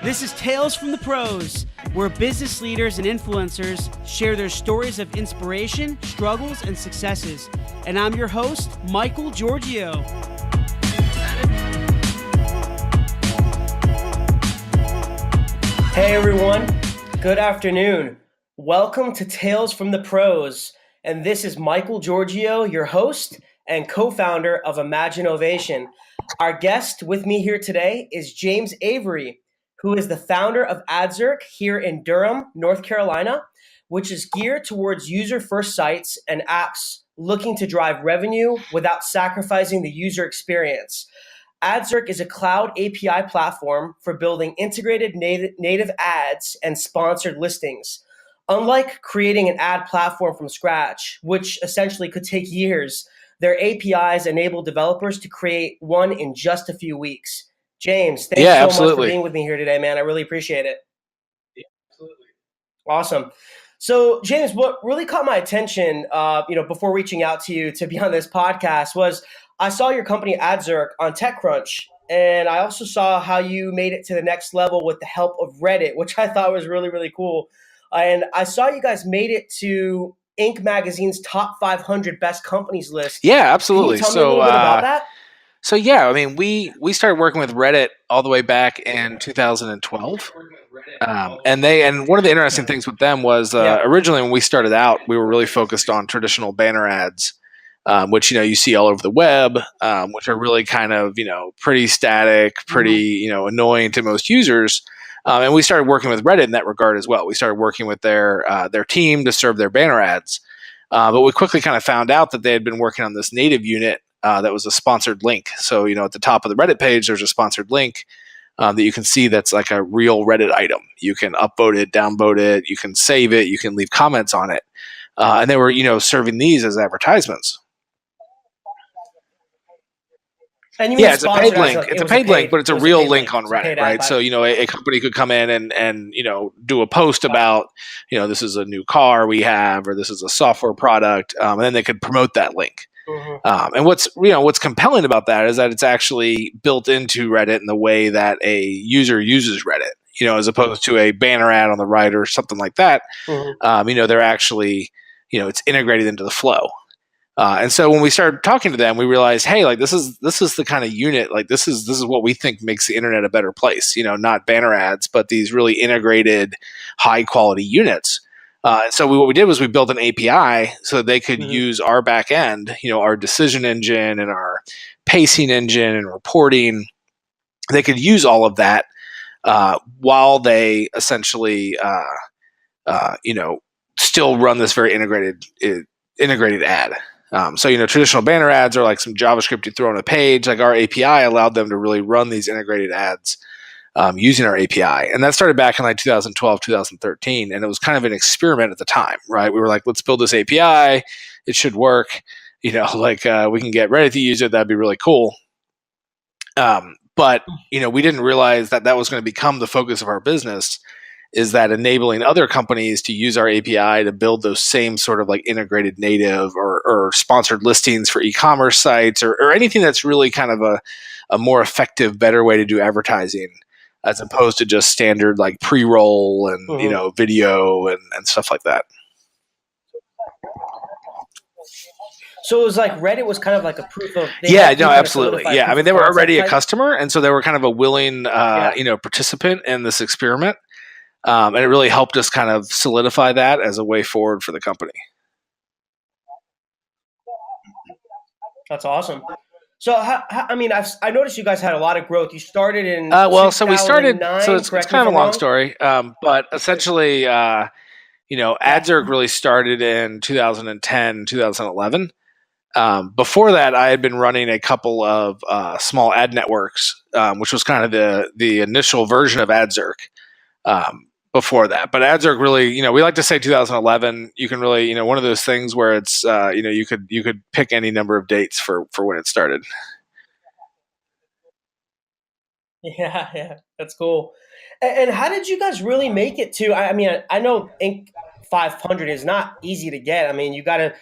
This is Tales from the Pros, where business leaders and influencers share their stories of inspiration, struggles, and successes. And I'm your host, Michael Giorgio. Hey everyone, good afternoon. Welcome to Tales from the Pros. And this is Michael Giorgio, your host and co-founder of Imagine Ovation. Our guest with me here today is James Avery, who is the founder of Adzerk here in Durham, North Carolina, which is geared towards user-first sites and apps looking to drive revenue without sacrificing the user experience. Adzerk is a cloud API platform for building integrated native ads and sponsored listings. Unlike creating an ad platform from scratch, which essentially could take years, their APIs enable developers to create one in just a few weeks. James, thanks so much for being with me here today, man. I really appreciate it. Yeah, absolutely. Awesome. So, James, what really caught my attention, before reaching out to you to be on this podcast was I saw your company Adzerk on TechCrunch, and I also saw how you made it to the next level with the help of Reddit, which I thought was really, really cool. And I saw you guys made it to Inc. magazine's top 500 best companies list. Yeah, absolutely. Can you tell me a little bit about that? So yeah, I mean, we started working with Reddit all the way back in 2012, and one of the interesting things with them was originally when we started out, we were really focused on traditional banner ads, which you see all over the web, which are really kind of pretty static, pretty annoying to most users. And we started working with Reddit in that regard as well. We started working with their team to serve their banner ads. But we quickly kind of found out that they had been working on this native unit that was a sponsored link. So, at the top of the Reddit page, there's a sponsored link that you can see that's like a real Reddit item. You can upvote it, downvote it, you can save it, you can leave comments on it. And they were, serving these as advertisements. Yeah, it's a paid link. It's a paid link, but it's a real link on Reddit, right? So, a company could come in and do a post about, this is a new car we have, or this is a software product, and then they could promote that link. Mm-hmm. And what's compelling about that is that it's actually built into Reddit in the way that a user uses Reddit, as opposed to a banner ad on the right or something like that. Mm-hmm. They're actually, it's integrated into the flow. And so when we started talking to them, we realized, hey, like this is the kind of unit, like this is what we think makes the internet a better place. Not banner ads, but these really integrated, high quality units. And so what we did was we built an API so that they could use our back end, our decision engine and our pacing engine and reporting. They could use all of that while they essentially, still run this very integrated ad. So, traditional banner ads are like some JavaScript you throw on a page. Like our API allowed them to really run these integrated ads using our API. And that started back in like 2012, 2013. And it was kind of an experiment at the time, right? We were like, let's build this API. It should work. We can get Reddit to use it. That'd be really cool. But we didn't realize that was going to become the focus of our business, is that enabling other companies to use our API to build those same sort of like integrated native or sponsored listings for e-commerce sites or anything that's really kind of a more effective, better way to do advertising as opposed to just standard like pre-roll and, video and stuff like that. So it was like Reddit was kind of like a proof of... Absolutely. Yeah, I mean, they were already a customer, and so they were kind of a willing, participant in this experiment. And it really helped us kind of solidify that as a way forward for the company. That's awesome. So, I noticed you guys had a lot of growth. You started in so we started. So it's kind of a long story, but essentially, Adzerk really started in 2010, 2011. Before that, I had been running a couple of small ad networks, which was kind of the initial version of Adzerk. Before that, but Adzerk really, we like to say 2011. You can really, one of those things where it's, you could pick any number of dates for when it started. Yeah, that's cool. And how did you guys really make it to? I know Inc. 500 is not easy to get. I mean, you got to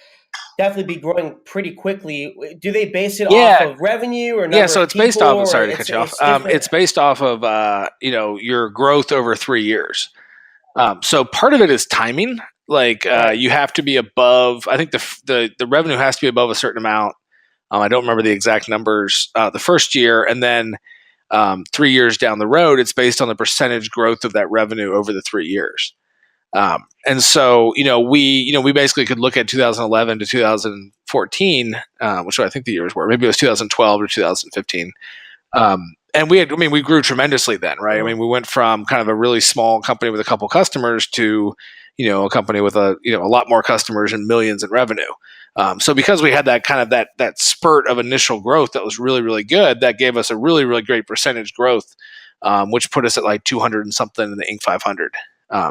definitely be growing pretty quickly. Do they base it off Yeah, of revenue or yeah. number So of it's based people, off of. or Sorry to cut you off. it's different? It's based off of your growth over 3 years. So part of it is timing. Like Right. you have to be above. I think the revenue has to be above a certain amount. I don't remember the exact numbers the first year, and then 3 years down the road, it's based on the percentage growth of that revenue over the 3 years. And so, we basically could look at 2011 to 2014, which I think the years were. Maybe it was 2012 to 2015. And we grew tremendously then, right? I Mhm. mean, we went from kind of a really small company with a couple customers to, a company with a lot more customers and millions in revenue. So because we had that kind of that spurt of initial growth that was really, really good, that gave us a really, really great percentage growth, which put us at like 200 and something in the Inc. 500,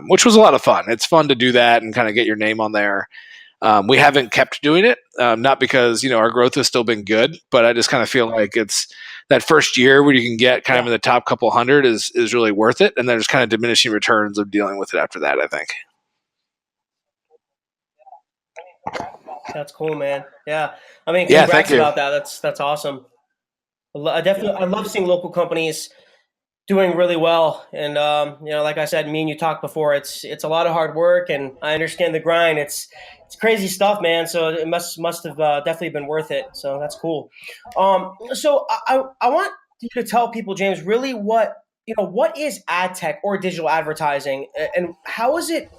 which was a lot of fun. It's fun to do that and kind of get your name on there. We haven't kept doing it, not because our growth has still been good, but I just kind of feel like it's that first year where you can get kind of in the top couple hundred is really worth it, and there's kind of diminishing returns of dealing with it after that, I think. That's cool, man. Yeah, I mean, Yeah, thank congrats you. about that. That's awesome. I love seeing local companies doing really well. And like I said, me and you talked before. It's a lot of hard work, and I understand the grind. It's crazy stuff, man. So it must have definitely been worth it. So that's cool. So I want you to tell people, James, really what is ad tech or digital advertising, and how is it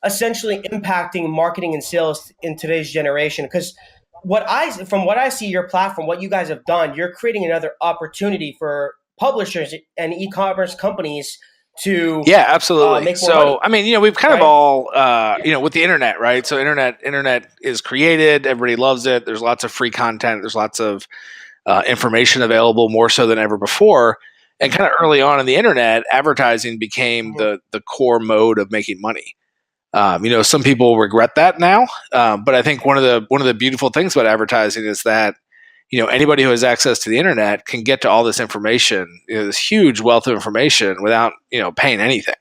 essentially impacting marketing and sales in today's generation? Because from what I see, your platform, what you guys have done, you're creating another opportunity for publishers and e-commerce companies to Yeah, absolutely. make more So, money, I mean, we've kind of right? all, with the internet, right? So, internet is created. Everybody loves it. There's lots of free content. There's lots of information available, more so than ever before. And kind of early on in the internet, advertising became Mhm. the core mode of making money. Some people regret that now, but I think one of the beautiful things about advertising is that anybody who has access to the internet can get to all this information, this huge wealth of information without paying anything.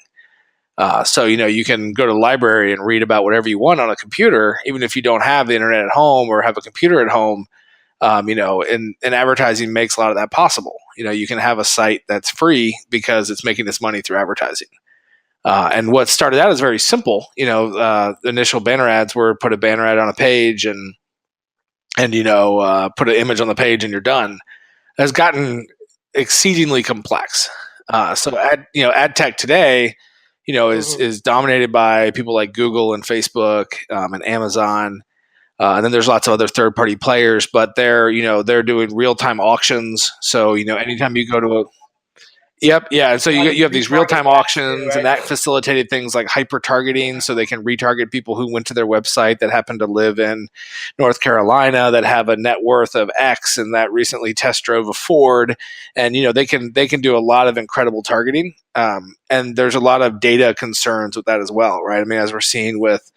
So you can go to the library and read about whatever you want on a computer, even if you don't have the internet at home or have a computer at home. And advertising makes a lot of that possible. You can have a site that's free because it's making this money through advertising. And what started out as very simple. The initial banner ads were put a banner ad on a page and put an image on the page and you're done. Has gotten exceedingly complex. So ad tech today, Mhm. is dominated by people like Google and Facebook and Amazon. And then there's lots of other third party players, but they're doing real time auctions. So anytime you go to a Yep, yeah. And so A lot you of have these real time retargeting ads too, auctions, and right? that facilitated things like hyper targeting, so they can retarget people who went to their website that happen to live in North Carolina that have a net worth of X and that recently test drove a Ford, and they can do a lot of incredible targeting. And there's a lot of data concerns with that as well, right? I mean, as we're seeing with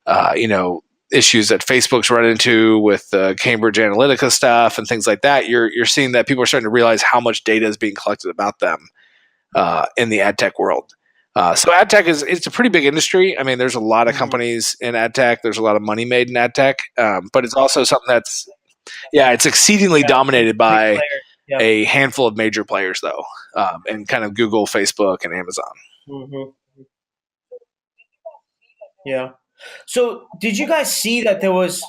uh, you know issues that Facebook's run into with Cambridge Analytica stuff and things like that, you're seeing that people are starting to realize how much data is being collected about them in the ad tech world. So ad tech it's a pretty big industry. I mean, there's a lot of Mhm. companies in ad tech. There's a lot of money made in ad tech, but it's also something that's it's exceedingly Yeah, dominated big by players. Yeah. a handful of major players, though, and kind of Google, Facebook, and Amazon. Hmm. Yeah. So, did you guys see that there was?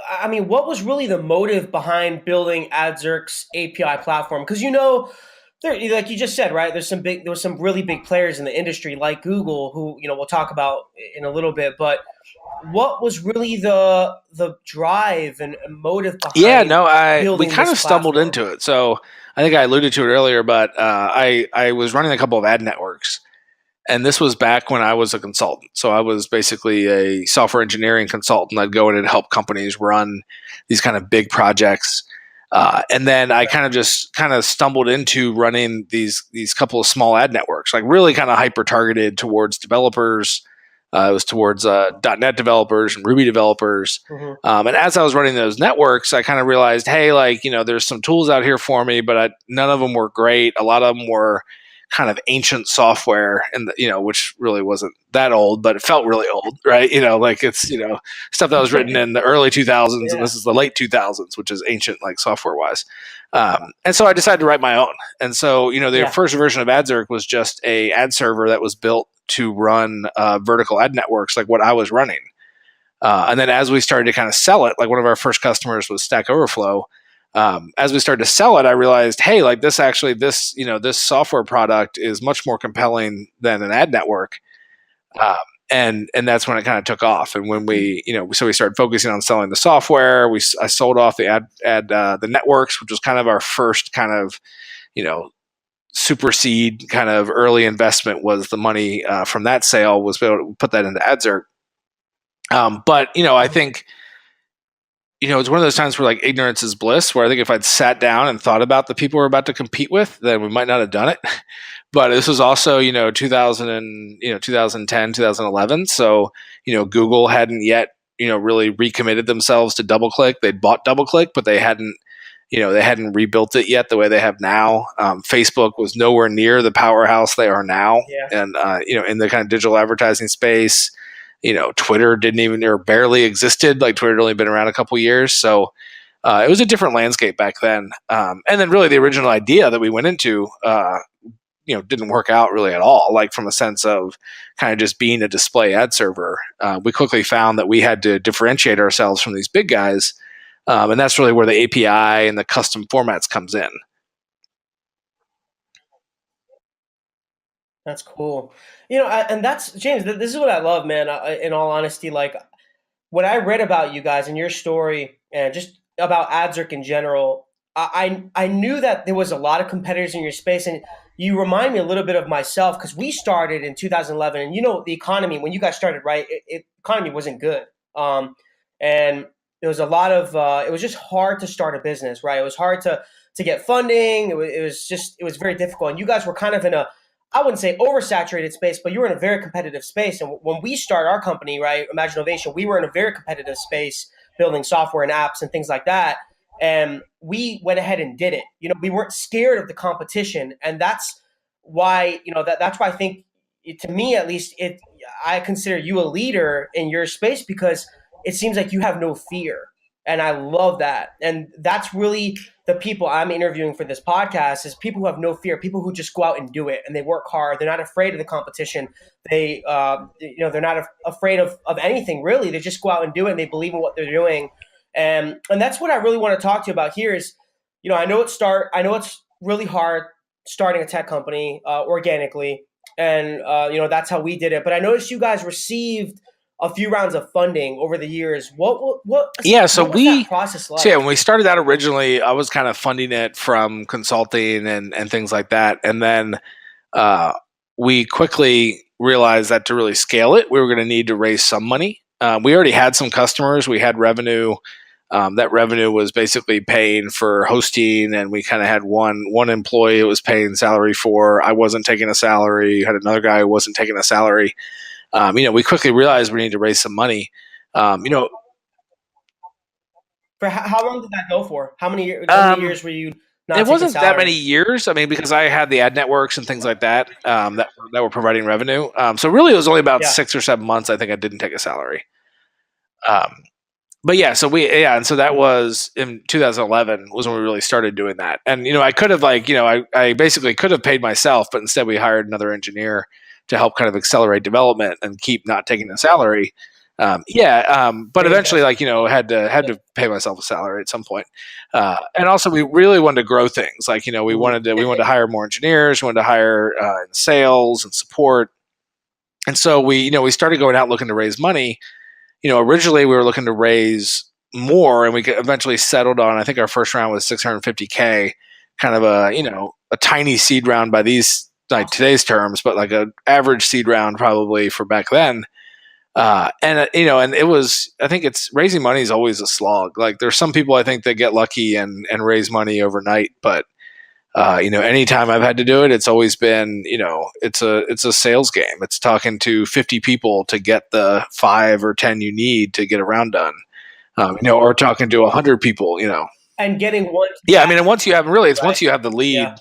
I mean, what was really the motive behind building Adzerk's API platform? Because there, like you just said, right? There was some really big players in the industry, like Google, who we'll talk about in a little bit. But what was really the drive and motive Yeah, behind no, we building kind this of stumbled platform? into it. So I think I alluded to it earlier, but I was running a couple of ad networks, and this was back when I was a consultant. So I was basically a software engineering consultant. I'd go in and help companies run these kind of big projects. And then I kind of stumbled into running these couple of small ad networks, like really kind of hyper targeted towards developers. It was towards .NET developers and Ruby developers. Hmm. And as I was running those networks, I kind of realized, hey, like there's some tools out here for me, but none of them were great. A lot of them were kind of ancient software, and which really wasn't that old, but it felt really old, right? Like it's stuff that was written in the early 2000s, and this is the late 2000s, which is ancient, like software wise. And so I decided to write my own. And so the first version of Adzerk was just a ad server that was built to run vertical ad networks, like what I was running. And then as we started to kind of sell it, like one of our first customers was Stack Overflow. As we started to sell it, I realized, hey, like this software product is much more compelling than an ad network. And that's when it kind of took off. And when we started focusing on selling the software, I sold off the the networks, which was kind of our first kind of, super seed kind of early investment. Was the money from that sale was able to put that into Adzerk. But I think it's one of those times where like ignorance is bliss, where I think if I'd sat down and thought about the people we're about to compete with, then we might not have done it. But this was also 2010, 2011. So Google hadn't yet really recommitted themselves to DoubleClick. They'd bought DoubleClick, but they hadn't rebuilt it yet the way they have now. Facebook was nowhere near the powerhouse they are now, and in the kind of digital advertising space. Twitter didn't even or barely existed. Like Twitter had only been around a couple years, so it was a different landscape back then. And then really the original idea that we went into, didn't work out really at all. Like from a sense of kind of just being a display ad server, we quickly found that we had to differentiate ourselves from these big guys, and that's really where the API and the custom formats comes in. That's cool. And that's James. This is what I love, man. In all honesty, like when I read about you guys and your story, and just about Adzerk in general, I knew that there was a lot of competitors in your space, and you remind me a little bit of myself because we started in 2011, and the economy when you guys started, right? Economy wasn't good, and there was a lot of it was just hard to start a business, right? It was hard to get funding. It was very difficult, and you guys were kind of in a, I wouldn't say oversaturated space, but you were in a very competitive space. And when we started our company, right, Imagine Innovation, we were in a very competitive space, building software and apps and things like that. And we went ahead and did it. We weren't scared of the competition, and that's why that's why I think, to me at least, I consider you a leader in your space because it seems like you have no fear. And I love that. And that's really the people I'm interviewing for this podcast, is people who have no fear, people who just go out and do it, and they work hard. They're not afraid of the competition. They're not afraid of anything really. They just go out and do it, and they believe in what they're doing. And that's what I really want to talk to you about here is, I know it's really hard starting a tech company organically. And, that's how we did it. But I noticed you guys received a few rounds of funding over the years. What was that process like? So when we started out originally, I was kind of funding it from consulting and things like that. And then we quickly realized that to really scale it, we were going to need to raise some money. We already had some customers. We had revenue. That revenue was basically paying for hosting, and we kind of had one employee it was paying salary for. I wasn't taking a salary. Had another guy who wasn't taking a salary. We quickly realized we need to raise some money. For how long did that go for? How many years were you not It wasn't taking salary? that many years. I mean, because I had the ad networks and things like that that were providing revenue. So really, it was only about 6 or 7 months. I think I didn't take a salary. But yeah, and so that was in 2011 was when we really started doing that. And I could have I basically could have paid myself, but instead we hired another engineer to help kind of accelerate development and keep not taking a salary. But eventually, had to pay myself a salary at some point. And also, we really wanted to grow things. We wanted to hire more engineers. We wanted to hire in sales and support. And so we started going out looking to raise money. Originally we were looking to raise more, and we eventually settled on, I think our first round was $650K, kind of a tiny seed round by today's terms, but like an average seed round probably for back then. And it was, I think it's raising money is always a slog. Like there's some people I think that get lucky and raise money overnight, but anytime I've had to do it, it's always been, it's a sales game. It's talking to 50 people to get the 5 or 10 you need to get a round done, or talking to 100 people, And getting one. Yeah. I mean, and once you have the lead,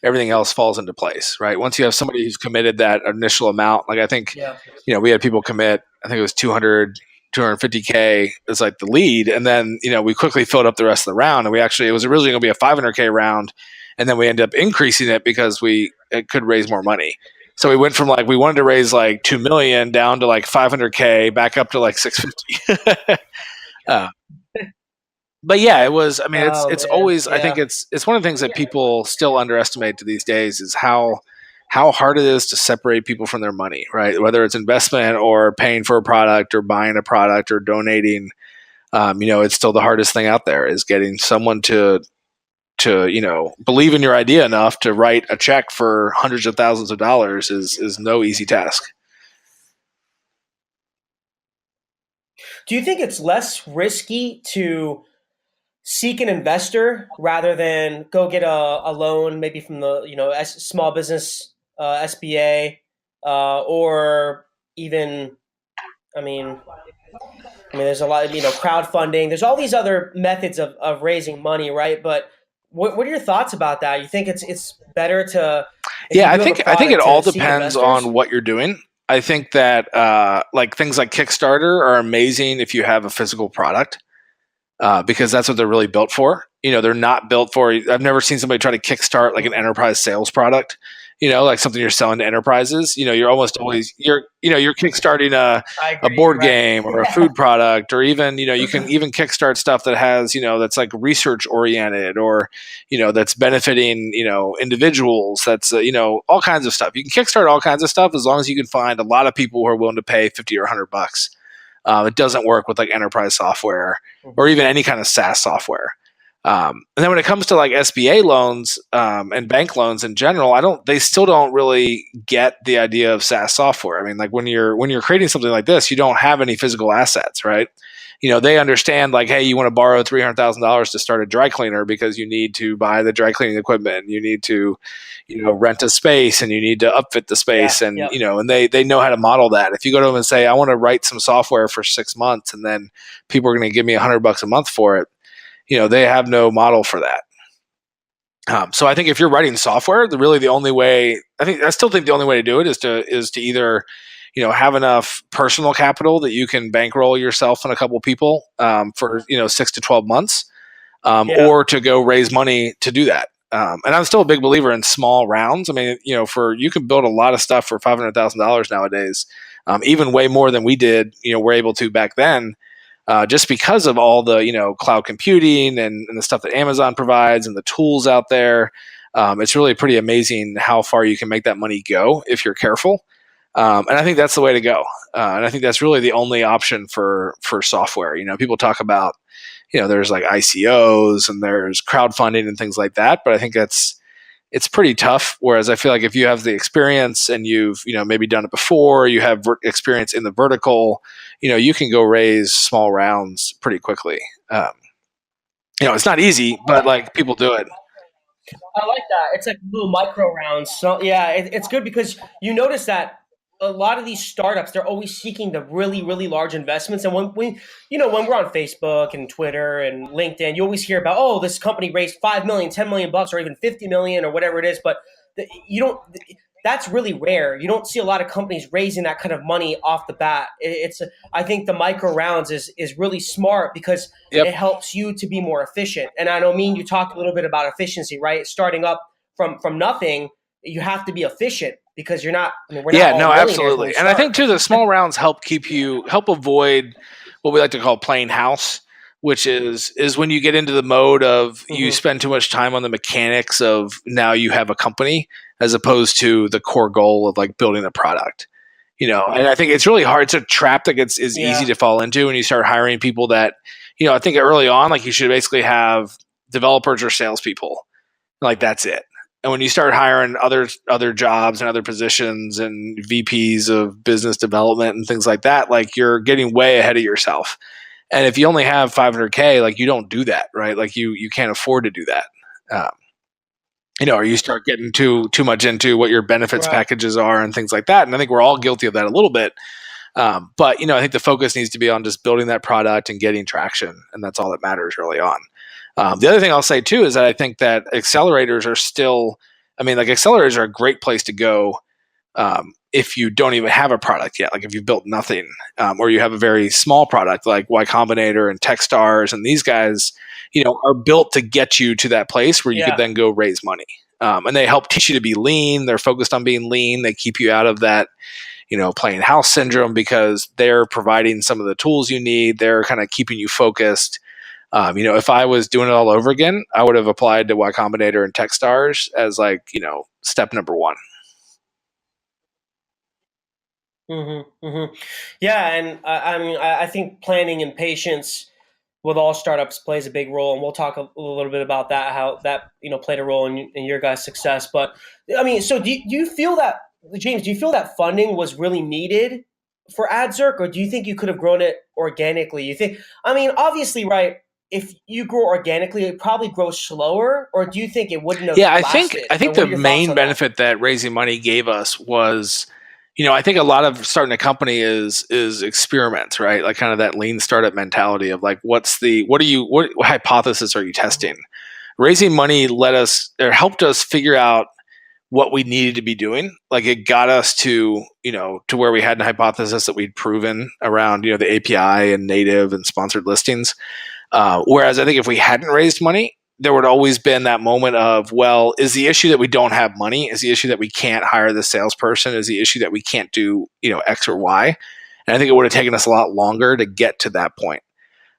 everything else falls into place, right? Once you have somebody who's committed that initial amount, like I think, we had people commit, I think it was 250K as like the lead. And then, we quickly filled up the rest of the round. And it was originally going to be a 500K round. And then we ended up increasing it because it could raise more money. So we went from we wanted to raise like 2 million down to like 500K back up to like 650. But yeah, it was. I mean, it's always. I think it's one of the things that people still underestimate these days is how hard it is to separate people from their money, right? Whether it's investment or paying for a product or buying a product or donating, it's still the hardest thing out there is getting someone to believe in your idea enough to write a check for hundreds of thousands of dollars is no easy task. Do you think it's less risky to seek an investor rather than go get a loan, maybe from the small business SBA, or even, I mean, there's a lot of crowdfunding. There's all these other methods of raising money, right? But what are your thoughts about that? You think it's better to? I think it all depends on what you're doing. I think that things like Kickstarter are amazing if you have a physical product. Because that's what they're really built for. They're not built for. I've never seen somebody try to kickstart like an enterprise sales product. Like something you're selling to enterprises. You're almost always you're kickstarting a board game or a food product, or even you can even kickstart stuff that has that's like research oriented, or that's benefiting individuals. That's all kinds of stuff. You can kickstart all kinds of stuff as long as you can find a lot of people who are willing to pay $50 or $100. It doesn't work with like enterprise software or even any kind of SaaS software. And then when it comes to like SBA loans and bank loans in general, they still don't really get the idea of SaaS software. I mean, like when you're creating something like this, you don't have any physical assets, right? They understand like, hey, you want to borrow $300,000 to start a dry cleaner because you need to buy the dry cleaning equipment, you need to, rent a space, and you need to upfit the space, and and they know how to model that. If you go to them and say, I want to write some software for 6 months, and then people are going to give me $100 a month for it, they have no model for that. So I think if you're writing software, the only way I still think the only way to do it is to either have enough personal capital that you can bankroll yourself and a couple people for 6 to 12 months, or to go raise money to do that. And I'm still a big believer in small rounds. I mean, you can build a lot of stuff for $500,000 nowadays, even way more than we did. We're able to back then, just because of all the cloud computing and the stuff that Amazon provides and the tools out there. It's really pretty amazing how far you can make that money go if you're careful. And I think that's the way to go. And I think that's really the only option for software. People talk about, there's like ICOs and there's crowdfunding and things like that. But I think it's pretty tough. Whereas I feel like if you have the experience and you've, maybe done it before, you have experience in the vertical, you can go raise small rounds pretty quickly. It's not easy, but like people do it. I like that. It's like little micro rounds. So yeah, it's good because you notice that a lot of these startups, they're always seeking the really, really large investments. And when we're on Facebook and Twitter and LinkedIn, you always hear about, oh, this company raised 5 million, 10 million bucks, or even 50 million or whatever it is. But that's really rare. You don't see a lot of companies raising that kind of money off the bat. I think the micro rounds is really smart because it helps you to be more efficient. And I mean, you talked a little bit about efficiency, right? Starting up from nothing, you have to be efficient because we're not absolutely. And I think too, the small rounds help avoid what we like to call playing house, which is when you get into the mode of you spend too much time on the mechanics of now you have a company as opposed to the core goal of like building a product. And I think it's really hard. It's a trap that is easy to fall into when you start hiring people that, I think early on, like you should basically have developers or salespeople. Like that's it. And when you start hiring other jobs and other positions and VPs of business development and things like that, like you're getting way ahead of yourself. And if you only have 500K, like you don't do that, right? Like you can't afford to do that. Or you start getting too much into what your benefits packages are and things like that. And I think we're all guilty of that a little bit. But I think the focus needs to be on just building that product and getting traction. And that's all that matters early on. The other thing I'll say too is that I think that accelerators are still I mean, like accelerators are a great place to go if you don't even have a product yet, like if you've built nothing, or you have a very small product like Y Combinator and Techstars, and these guys, are built to get you to that place where you could then go raise money. And they help teach you to be lean. They're focused on being lean. They keep you out of that, playing house syndrome because they're providing some of the tools you need. They're kind of keeping you focused. If I was doing it all over again, I would have applied to Y Combinator and Techstars as step number one. Yeah, and I think planning and patience with all startups plays a big role, and we'll talk a little bit about that, how that played a role in your guys' success. But I mean, so do you feel that, James? Do you feel that funding was really needed for Adzerk, or do you think you could have grown it organically? You think? I mean, obviously, right? If you grow organically, it probably grows slower, or do you think it wouldn't have? Yeah, lasted? I think the main benefit that raising money gave us was, I think a lot of starting a company is experiments, right? Like kind of that lean startup mentality of like, what hypothesis are you testing? Raising money helped us figure out what we needed to be doing. Like it got us to where we had a hypothesis that we'd proven around, the API and native and sponsored listings. Whereas I think if we hadn't raised money, there would always been that moment of, well, is the issue that we don't have money? Is the issue that we can't hire the salesperson? Is the issue that we can't do, X or Y? And I think it would have taken us a lot longer to get to that point.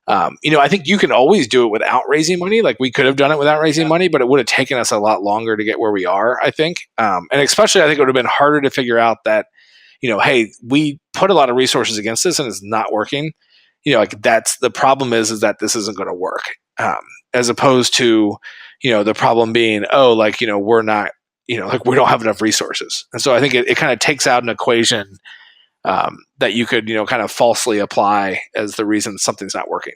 I think you can always do it without raising money. Like we could have done it without raising money, but it would have taken us a lot longer to get where we are, I think. And especially I think it would have been harder to figure out that, hey, we put a lot of resources against this and it's not working. That's the problem is that this isn't going to work. As opposed to, the problem being, we're not, we don't have enough resources. And so I think it kind of takes out an equation that you could, kind of falsely apply as the reason something's not working.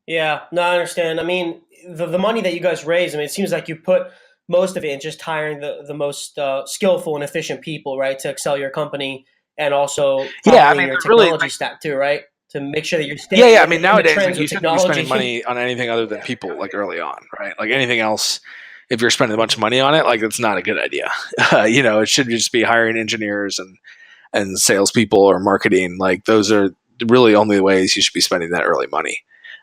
Yeah, no, I understand. I mean, the money that you guys raise, I mean, it seems like you put most of it in just hiring the most skillful and efficient people, right, to excel your company, and also your technology stack too, right? To make sure that you're staying. I mean, nowadays you shouldn't be spending money on anything other than people, like early on, right? Like anything else, if you're spending a bunch of money on it, like it's not a good idea. It should just be hiring engineers and salespeople or marketing. Like those are really only the ways you should be spending that early money.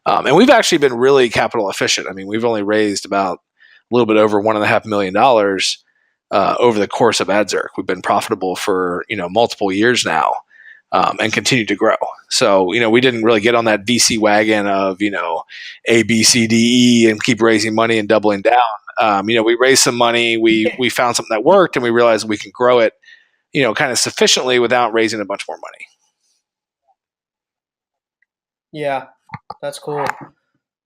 And we've actually been really capital efficient. I mean, we've only raised about a little bit over $1.5 million over the course of Adzerk. We've been profitable for multiple years now. And continue to grow. So, we didn't really get on that VC wagon of, A, B, C, D, E and keep raising money and doubling down. We raised some money, we found something that worked and we realized we can grow it, kind of sufficiently without raising a bunch more money. Yeah, that's cool.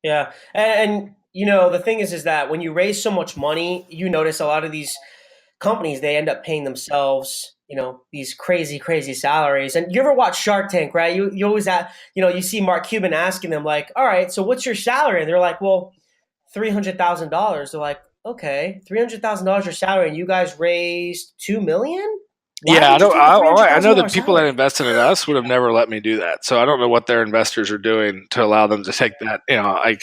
Yeah. And the thing is that when you raise so much money, you notice a lot of these companies, they end up paying themselves these crazy salaries. And you ever watch Shark Tank, right? You always you see Mark Cuban asking them like, all right, so what's your salary? And they're like, well, $300,000. They're like, okay, $300,000 your salary, and you guys raised $2 million? I know the people that invested in us would have never let me do that. So I don't know what their investors are doing to allow them to take that. I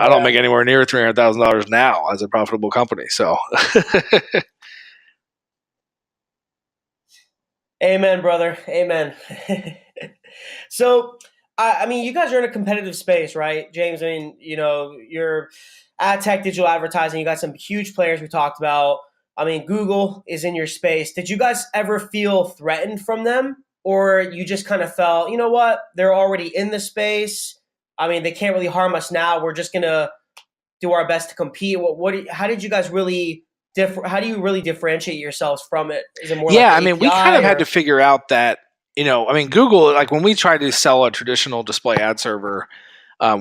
don't make anywhere near $300,000 now as a profitable company. So. Amen, brother. Amen. So, I mean, you guys are in a competitive space, right, James? I mean, you're ad tech, digital advertising. You got some huge players we talked about. I mean, Google is in your space. Did you guys ever feel threatened from them? Or you just kind of felt, you know what, they're already in the space. I mean, they can't really harm us now. We're just going to do our best to compete. How did you guys really how do you really differentiate yourselves from it? Is it more like I mean, we kind of had to figure out that, Google, like when we tried to sell a traditional display ad server,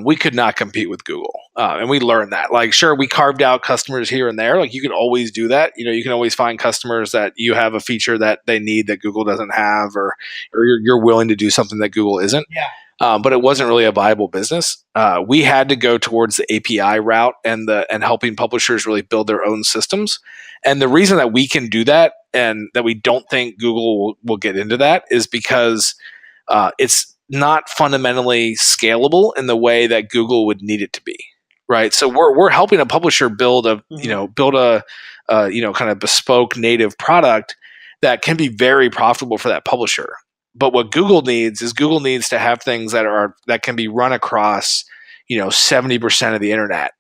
we could not compete with Google. And we learned that. Like, sure, we carved out customers here and there. Like, you can always do that. You can always find customers that you have a feature that they need that Google doesn't have, or you're willing to do something that Google isn't. Yeah. But it wasn't really a viable business. We had to go towards the API route and helping publishers really build their own systems. And the reason that we can do that and that we don't think Google will get into that is because it's not fundamentally scalable in the way that Google would need it to be. right? So we're helping a publisher build a kind of bespoke native product that can be very profitable for that publisher. But what Google needs to have things that can be run across 70% of the internet,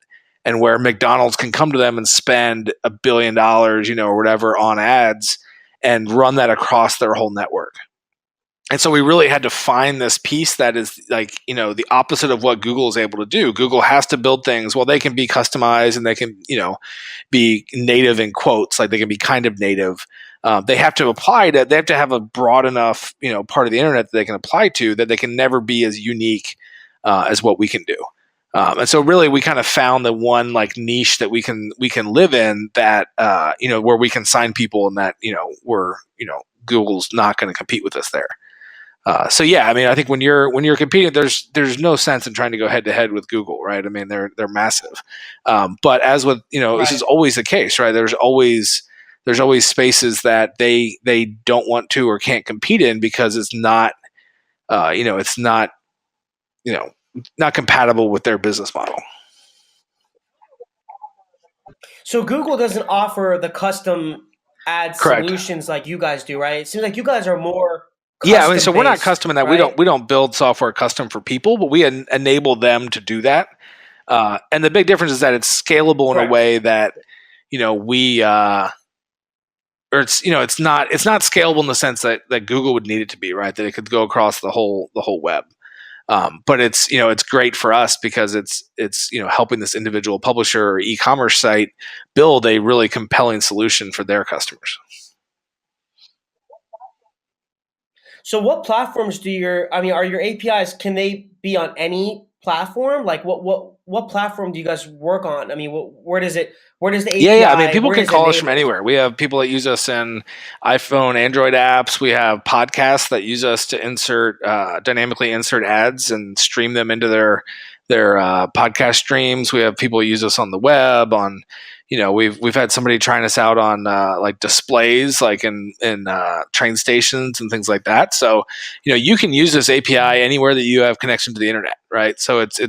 and where McDonald's can come to them and spend $1 billion, or whatever on ads and run that across their whole network. And so we really had to find this piece that is like, the opposite of what Google is able to do. Google has to build things. Well, they can be customized and they can, be native in quotes, like they can be kind of native. They have to they have to have a broad enough, part of the internet that they can apply to, that they can never be as unique as what we can do. And so really we kind of found the one like niche that we can live in, that, where we can sign people, and that, Google's not going to compete with us there. So yeah, I mean, I think when you're competing, there's no sense in trying to go head to head with Google, right? I mean, they're massive. But as with right. This is always the case, right? There's always spaces that they don't want to or can't compete in because it's not, it's not, not compatible with their business model. So Google doesn't offer the custom ad Correct. solutions like you guys do, right? It seems like you guys are more I mean, so we're not custom in that. Right? We don't build software custom for people, but we enable them to do that. And the big difference is that it's scalable in a way that we or it's not scalable in the sense that Google would need it to be, right? That it could go across the whole web. But it's it's great for us because it's helping this individual publisher or e-commerce site build a really compelling solution for their customers. So what platforms are your APIs, can they be on any platform? Like what platform do you guys work on? I mean, where does the API? Yeah. I mean, people can call us from anywhere. We have people that use us in iPhone, Android apps. We have podcasts that use us to dynamically insert ads and stream them into their podcast streams. We have people use us on the web. We've had somebody trying us out on like displays, like in train stations and things like that. So you can use this API anywhere that you have connection to the internet, right? So it's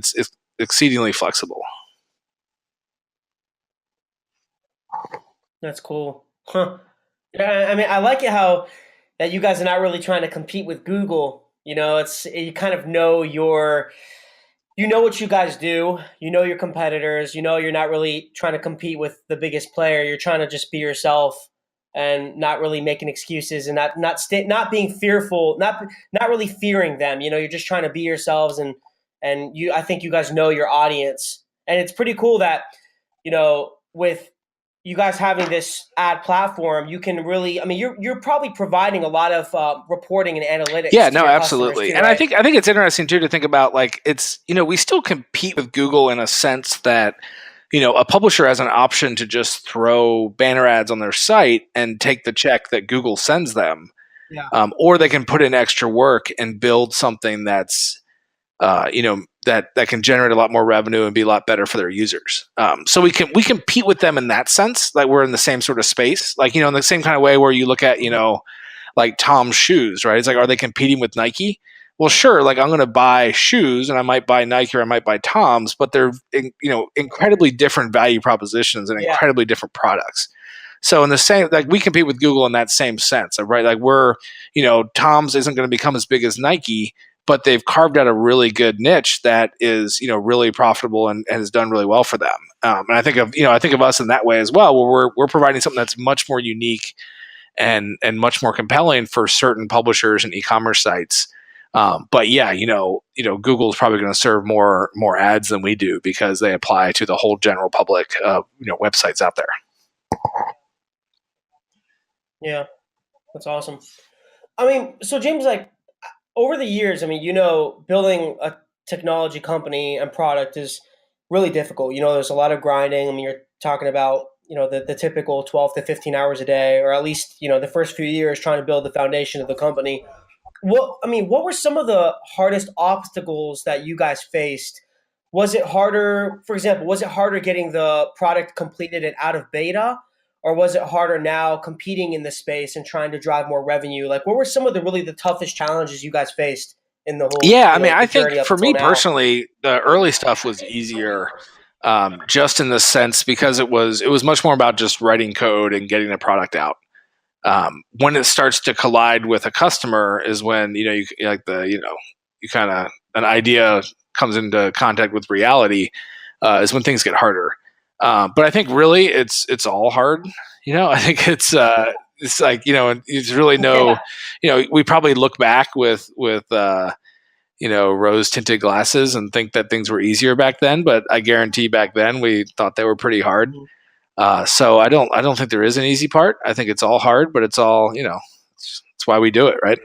exceedingly flexible. That's cool. Huh. Yeah, I mean, I like it how that you guys are not really trying to compete with Google. You kind of know what you guys do. You know your competitors. You're not really trying to compete with the biggest player. You're trying to just be yourself and not really making excuses and not being fearful, not really fearing them. You're just trying to be yourselves, and I think you guys know your audience, and it's pretty cool that with you guys having this ad platform, you can really, I mean, you're probably providing a lot of reporting and analytics. Yeah, no, absolutely. Too, and right? I think it's interesting too to think about, like, it's, we still compete with Google in a sense that, a publisher has an option to just throw banner ads on their site and take the check that Google sends them. Yeah. Or they can put in extra work and build something that's, that can generate a lot more revenue and be a lot better for their users. So we compete with them in that sense, like we're in the same sort of space, like, in the same kind of way where you look at, like Tom's shoes, right? It's like, are they competing with Nike? Well, sure. Like, I'm going to buy shoes and I might buy Nike or I might buy Tom's, but they're, incredibly different value propositions and incredibly different products. So in the same, like, we compete with Google in that same sense, right? Like, we're, Tom's isn't going to become as big as Nike, but they've carved out a really good niche that is, really profitable and has done really well for them. And I think of us in that way as well, where we're providing something that's much more unique and much more compelling for certain publishers and e-commerce sites. But yeah, Google is probably going to serve more ads than we do because they apply to the whole general public, websites out there. Yeah, that's awesome. I mean, so James, like, over the years, I mean, building a technology company and product is really difficult. There's a lot of grinding. I mean, you're talking about, the typical 12 to 15 hours a day, or at least, the first few years trying to build the foundation of the company. What were some of the hardest obstacles that you guys faced? Was it harder, for example, getting the product completed and out of beta? Or was it harder now competing in the space and trying to drive more revenue? Like, what were some of the toughest challenges you guys faced in the whole? Yeah, I mean, I think for me personally, the early stuff was easier just in the sense because it was much more about just writing code and getting a product out. When it starts to collide with a customer is when you like you kind of an idea comes into contact with reality is when things get harder. But I think really it's all hard. I think it's like it's really no. We probably look back with rose tinted glasses and think that things were easier back then. But I guarantee back then we thought they were pretty hard. So I don't think there is an easy part. I think it's all hard, but it's all it's why we do it, right?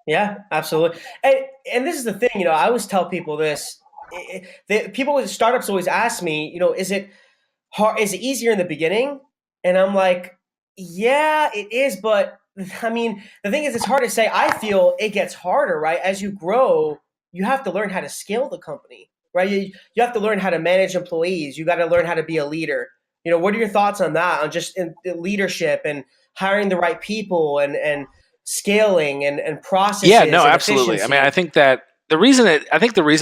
Yeah, absolutely. And this is the thing, I always tell people this. People with startups always ask me, is it hard? Is it easier in the beginning? And I'm like, yeah, it is. But I mean, the thing is, it's hard to say. I feel it gets harder, right? As you grow, you have to learn how to scale the company, right? You have to learn how to manage employees. You got to learn how to be a leader. What are your thoughts on that? On just in leadership and hiring the right people and scaling and processes. Yeah, no, and absolutely. I efficiency. mean, I think that the reason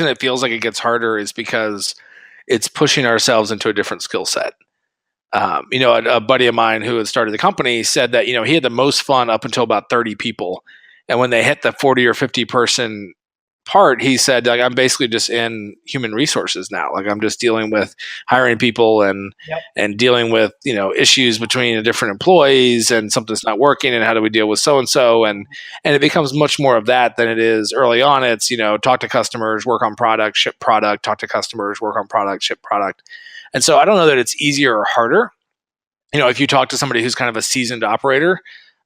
it feels like it gets harder is because it's pushing ourselves into a different skill set. A buddy of mine who had started the company said that he had the most fun up until about 30 people, and when they hit the 40 or 50 person part, he said, like, I'm basically just in human resources now. Like, I'm just dealing with hiring people and Yep. and dealing with issues between the different employees, and something's not working, and how do we deal with so and so, and it becomes much more of that than it is early on. It's talk to customers, work on product, ship product, talk to customers, work on product, ship product. And so I don't know that it's easier or harder. If you talk to somebody who's kind of a seasoned operator,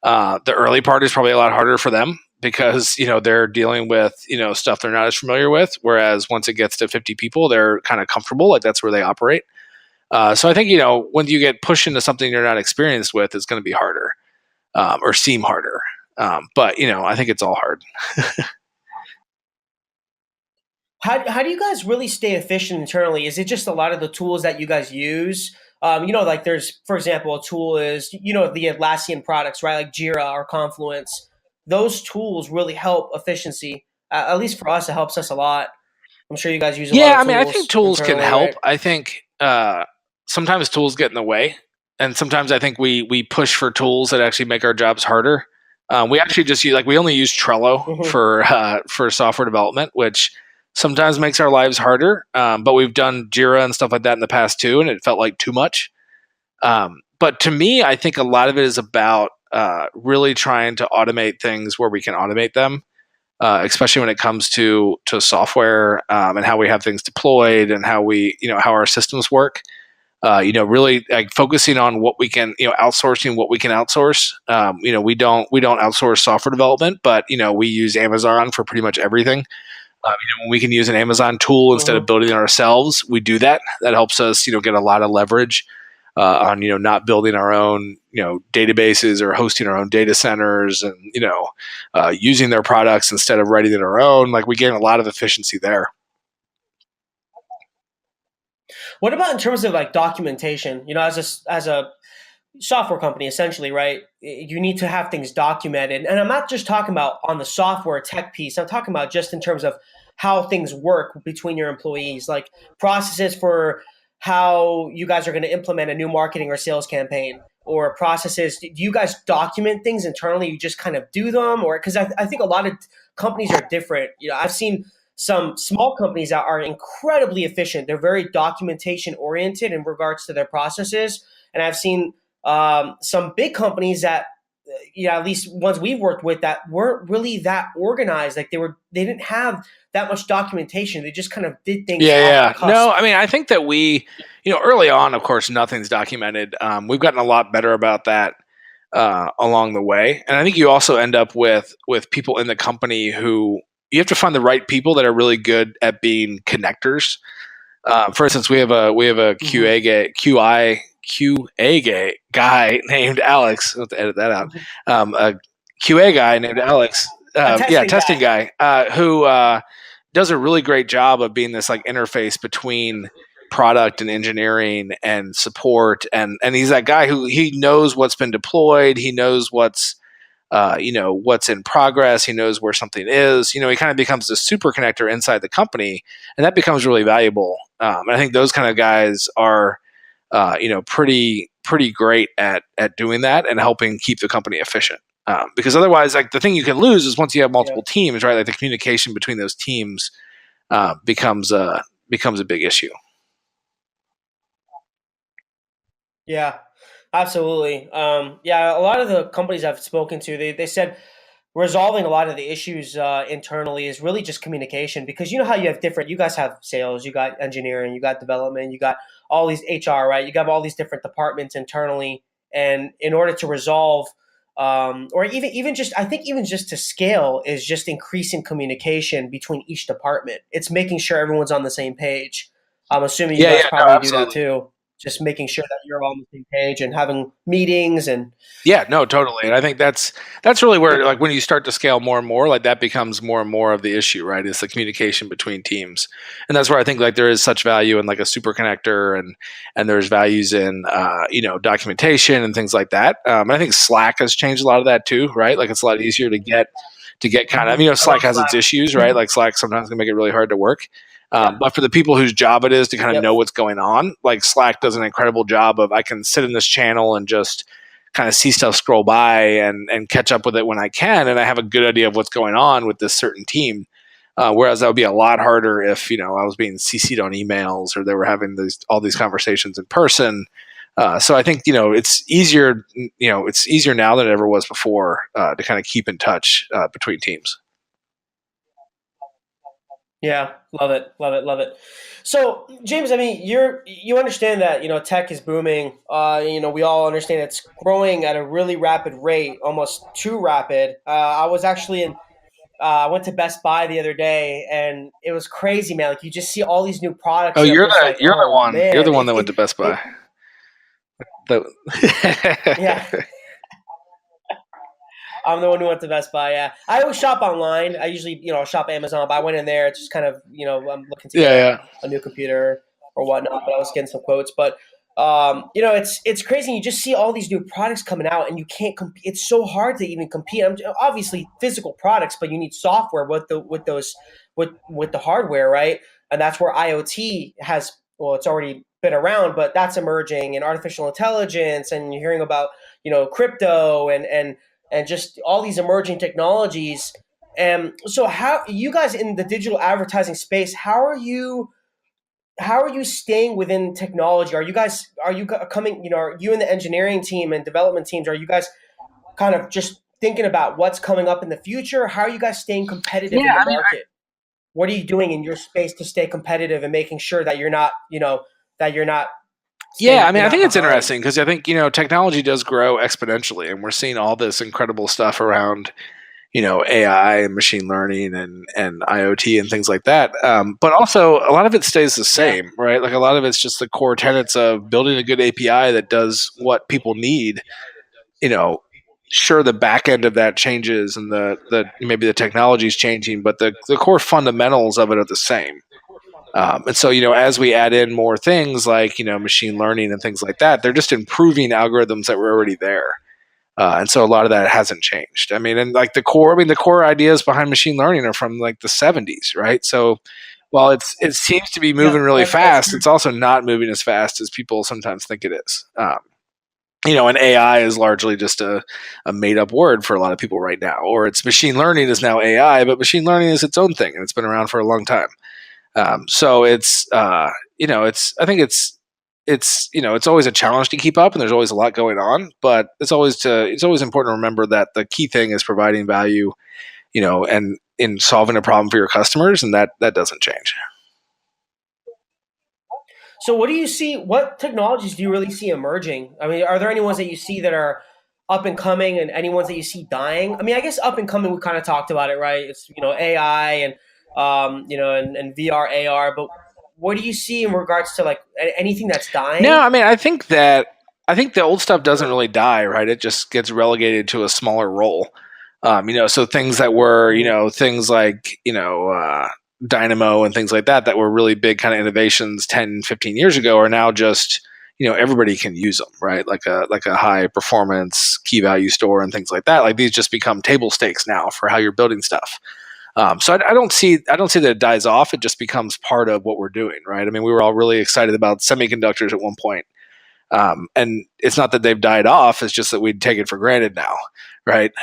the early part is probably a lot harder for them because they're dealing with stuff they're not as familiar with. Whereas once it gets to 50 people, they're kind of comfortable. Like, that's where they operate. So I think when you get pushed into something you're not experienced with, it's going to be harder or seem harder. But I think it's all hard. How do you guys really stay efficient internally? Is it just a lot of the tools that you guys use? Like there's, for example, a tool is, the Atlassian products, right? Like Jira or Confluence. Those tools really help efficiency. At least for us, it helps us a lot. I'm sure you guys use a lot Yeah, of I mean, I think tools tools can internally, help. right? I think sometimes tools get in the way, and sometimes I think we push for tools that actually make our jobs harder. We actually just use we only use Trello Hmm. for software development, which sometimes makes our lives harder. But we've done Jira and stuff like that in the past too, and it felt like too much. But to me, I think a lot of it is about really trying to automate things where we can automate them, especially when it comes to software and how we have things deployed and how we how our systems work. Really like focusing on what we can, outsourcing what we can outsource. We don't outsource software development, but we use Amazon for pretty much everything. When we can use an Amazon tool instead of Hmm. building it ourselves, we do that. That helps us, get a lot of leverage on not building our own databases or hosting our own data centers, and using their products instead of writing it our own. Like, we gain a lot of efficiency there. What about in terms of like documentation? As a software company, essentially, right? You need to have things documented, and I'm not just talking about on the software tech piece. I'm talking about just in terms of how things work between your employees, like processes for how you guys are going to implement a new marketing or sales campaign, or processes. Do you guys document things internally? You just kind of do them, or because I think a lot of companies are different. I've seen some small companies that are incredibly efficient. They're very documentation oriented in regards to their processes, and I've seen some big companies that at least ones we've worked with that weren't really that organized. Like they didn't have that much documentation. They just kind of did things Yeah, off the yeah. No, cusp. I mean, I think that early on, of course, nothing's documented. We've gotten a lot better about that along the way, and I think you also end up with people in the company who you have to find the right people that are really good at being connectors. For instance, we have a Hmm. QA guy named Alex. I'll have to edit that out. A QA guy named Alex. A Yeah, testing testing guy. guy who does a really great job of being this like interface between product and engineering and support, and he's that guy who he knows what's been deployed. He knows what's what's in progress. He knows where something is. He kind of becomes a super connector inside the company, and that becomes really valuable. And I think those kind of guys are, pretty great at doing that and helping keep the company efficient. Because otherwise, like the thing you can lose is once you have multiple teams, right? Like the communication between those teams becomes a big issue. Yeah, absolutely. A lot of the companies I've spoken to, they said resolving a lot of the issues internally is really just communication, because you know how you guys have sales, you got engineering, you got development, you got all these HR, right? You got all these different departments internally, and in order to resolve, or even just, I think even just to scale, is just increasing communication between each department. It's making sure everyone's on the same page. I'm assuming you guys probably do that too. Just making sure that you're all on the same page and having meetings and totally. And I think that's really where, like, when you start to scale more and more, like that becomes more and more of the issue, right? Is the communication between teams. And that's where I think like there is such value in like a super connector, and there's values in documentation and things like that. I think Slack has changed a lot of that too, right? Like it's a lot easier to get kind of, Slack has its issues, right? Like Slack sometimes can make it really hard to work. But for the people whose job it is to kind of know what's going on, like Slack does an incredible job of, I can sit in this channel and just kind of see stuff scroll by and catch up with it when I can. And I have a good idea of what's going on with this certain team. Whereas that would be a lot harder if, I was being CC'd on emails or they were having all these conversations in person. So I think, it's easier, it's easier now than it ever was before to kind of keep in touch between teams. Yeah, love it, love it, love it. So, James, I mean, you understand that tech is booming. We all understand it's growing at a really rapid rate, almost too rapid. I was actually I went to Best Buy the other day, and it was crazy, man. Like you just see all these new products. Oh, you're the one. Man, you're the one that went to Best Buy. Yeah. I'm the one who went to Best Buy. Yeah, I always shop online. I usually, shop Amazon, but I went in there just kind of, I'm looking to get a new computer or whatnot. But I was getting some quotes. But it's crazy. You just see all these new products coming out, and you can't compete. It's so hard to even compete. Obviously, physical products, but you need software with the hardware, right? And that's where IoT has. Well, it's already been around, but that's emerging, and artificial intelligence, and you're hearing about crypto and just all these emerging technologies. And so how you guys in the digital advertising space, how are you staying within technology? Are you coming, are you in the engineering team and development teams, are you guys kind of just thinking about what's coming up in the future? How are you guys staying competitive in the market? What are you doing in your space to stay competitive and making sure that you're not, Yeah, I mean, I think it's interesting because I think, technology does grow exponentially, and we're seeing all this incredible stuff around, AI and machine learning and IoT and things like that. But also a lot of it stays the same, right? Like a lot of it's just the core tenets of building a good API that does what people need. Sure, the back end of that changes and the maybe the technology is changing, but the core fundamentals of it are the same. And so, as we add in more things like, machine learning and things like that, they're just improving algorithms that were already there. And so a lot of that hasn't changed. I mean, and like the core ideas behind machine learning are from like the 70s, right? So while it seems to be moving really fast, it's also not moving as fast as people sometimes think it is. And AI is largely just a made up word for a lot of people right now, or it's machine learning is now AI, but machine learning is its own thing and it's been around for a long time. So I think it's always a challenge to keep up, and there's always a lot going on, but it's always important to remember that the key thing is providing value, and in solving a problem for your customers, and that doesn't change. So what do you see, what technologies do you really see emerging? I mean, are there any ones that you see that are up and coming and any ones that you see dying? I mean, I guess up and coming, we kind of talked about it, right? It's, AI and, and VR, AR, but what do you see in regards to like anything that's dying? No, I mean, I think the old stuff doesn't really die, right? It just gets relegated to a smaller role. So things that were, things like, Dynamo and things like that were really big kind of innovations 10, 15 years ago are now just, everybody can use them, right? Like a high performance key value store and things like that. Like these just become table stakes now for how you're building stuff. So I don't see that it dies off. It just becomes part of what we're doing, right? I mean, we were all really excited about semiconductors at one point. And it's not that they've died off. It's just that we take it for granted now, right?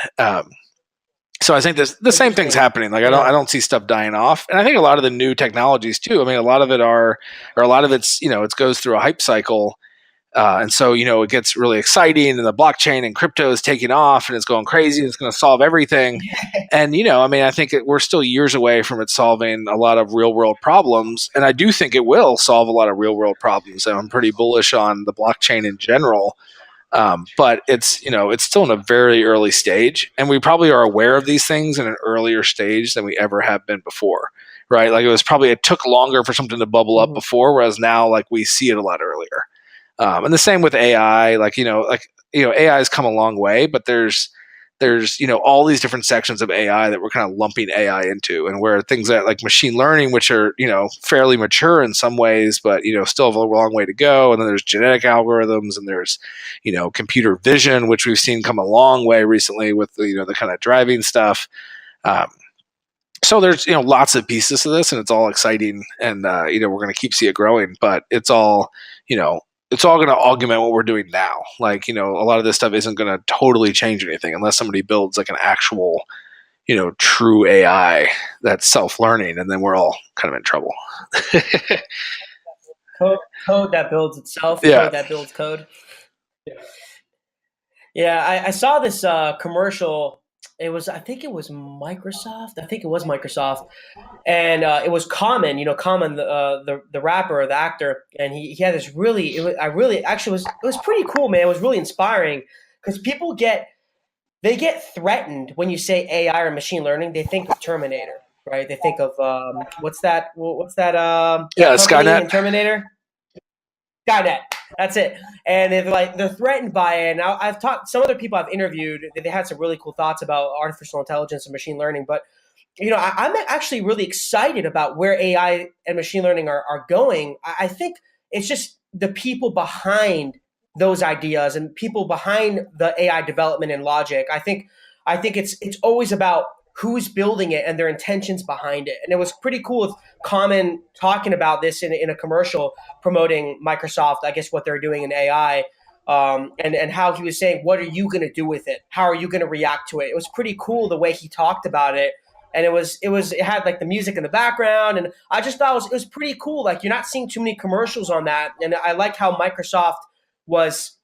So I think the same thing's happening. Like I don't see stuff dying off, and I think a lot of the new technologies too. I mean, a lot of it's it goes through a hype cycle, and so it gets really exciting, and the blockchain and crypto is taking off, and it's going crazy. And it's going to solve everything, and I mean, I think we're still years away from it solving a lot of real world problems, and I do think it will solve a lot of real world problems. And I'm pretty bullish on the blockchain in general. But it's still in a very early stage, and we probably are aware of these things in an earlier stage than we ever have been before, right? Like it took longer for something to bubble up before, whereas now like we see it a lot earlier. And the same with AI, AI has come a long way, but there's all these different sections of AI that we're kind of lumping AI into, and where things that like machine learning, which are fairly mature in some ways, but still have a long way to go. And then there's genetic algorithms, and there's computer vision, which we've seen come a long way recently with the kind of driving stuff. So there's lots of pieces to this, and it's all exciting, and we're going to keep see it growing, but it's all it's all going to augment what we're doing now. Like, a lot of this stuff isn't going to totally change anything unless somebody builds like an actual, true AI that's self-learning, and then we're all kind of in trouble. Code that builds itself. Yeah. Code that builds code. Yeah, I saw this commercial. I think it was Microsoft. And it was Common, Common, the rapper or the actor, and he had this it was pretty cool, man. It was really inspiring because people get threatened when you say AI or machine learning. They think of Terminator, right? They think of what's that Skynet in Terminator. Skynet. That's it. And they're threatened by it. And I've talked some other people I've interviewed. They had some really cool thoughts about artificial intelligence and machine learning. But I'm actually really excited about where AI and machine learning are going. I think it's just the people behind those ideas and people behind the AI development and logic. I think it's always about who's building it and their intentions behind it. And it was pretty cool with Common talking about this in a commercial promoting Microsoft, I guess what they're doing in AI, and how he was saying, what are you going to do with it? How are you going to react to it? It was pretty cool the way he talked about it. And it had like the music in the background. And I just thought it was pretty cool. Like, you're not seeing too many commercials on that. And I like how Microsoft was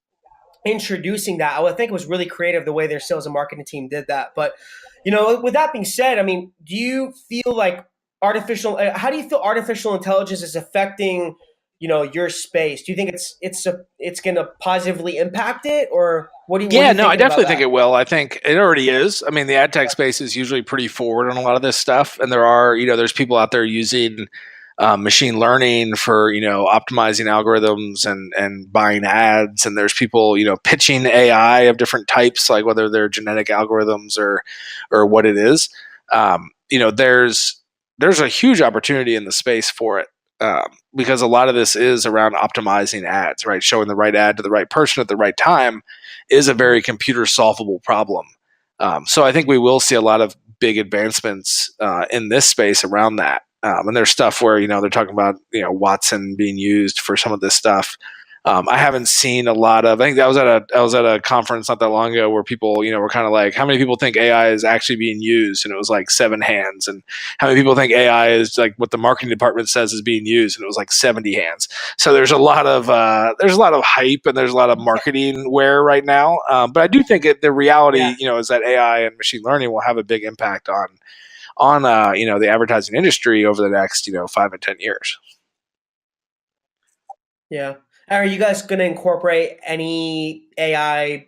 introducing that. I think it was really creative the way their sales and marketing team did that. But with that being said, I mean, do you feel like how do you feel artificial intelligence is affecting, your space? Do you think it's going to positively impact it, or what do you? Yeah, no, I definitely think it will. I think it already is. I mean, the ad tech space is usually pretty forward on a lot of this stuff, and there's people out there using machine learning for optimizing algorithms and buying ads, and there's people pitching AI of different types, like whether they're genetic algorithms or what it is. There's a huge opportunity in the space for it, because a lot of this is around optimizing ads, right? Showing the right ad to the right person at the right time is a very computer solvable problem. So I think we will see a lot of big advancements in this space around that. And there's stuff where they're talking about Watson being used for some of this stuff. I haven't seen a lot of. I think I was at a conference not that long ago where people were kind of like, how many people think AI is actually being used? And it was like 7 hands. And how many people think AI is like what the marketing department says is being used? And it was like 70 hands. So there's a lot of hype and there's a lot of marketing wear right now. But I do think the reality is that AI and machine learning will have a big impact on the advertising industry over the next 5 and 10 years. Yeah. Are you guys going to incorporate any AI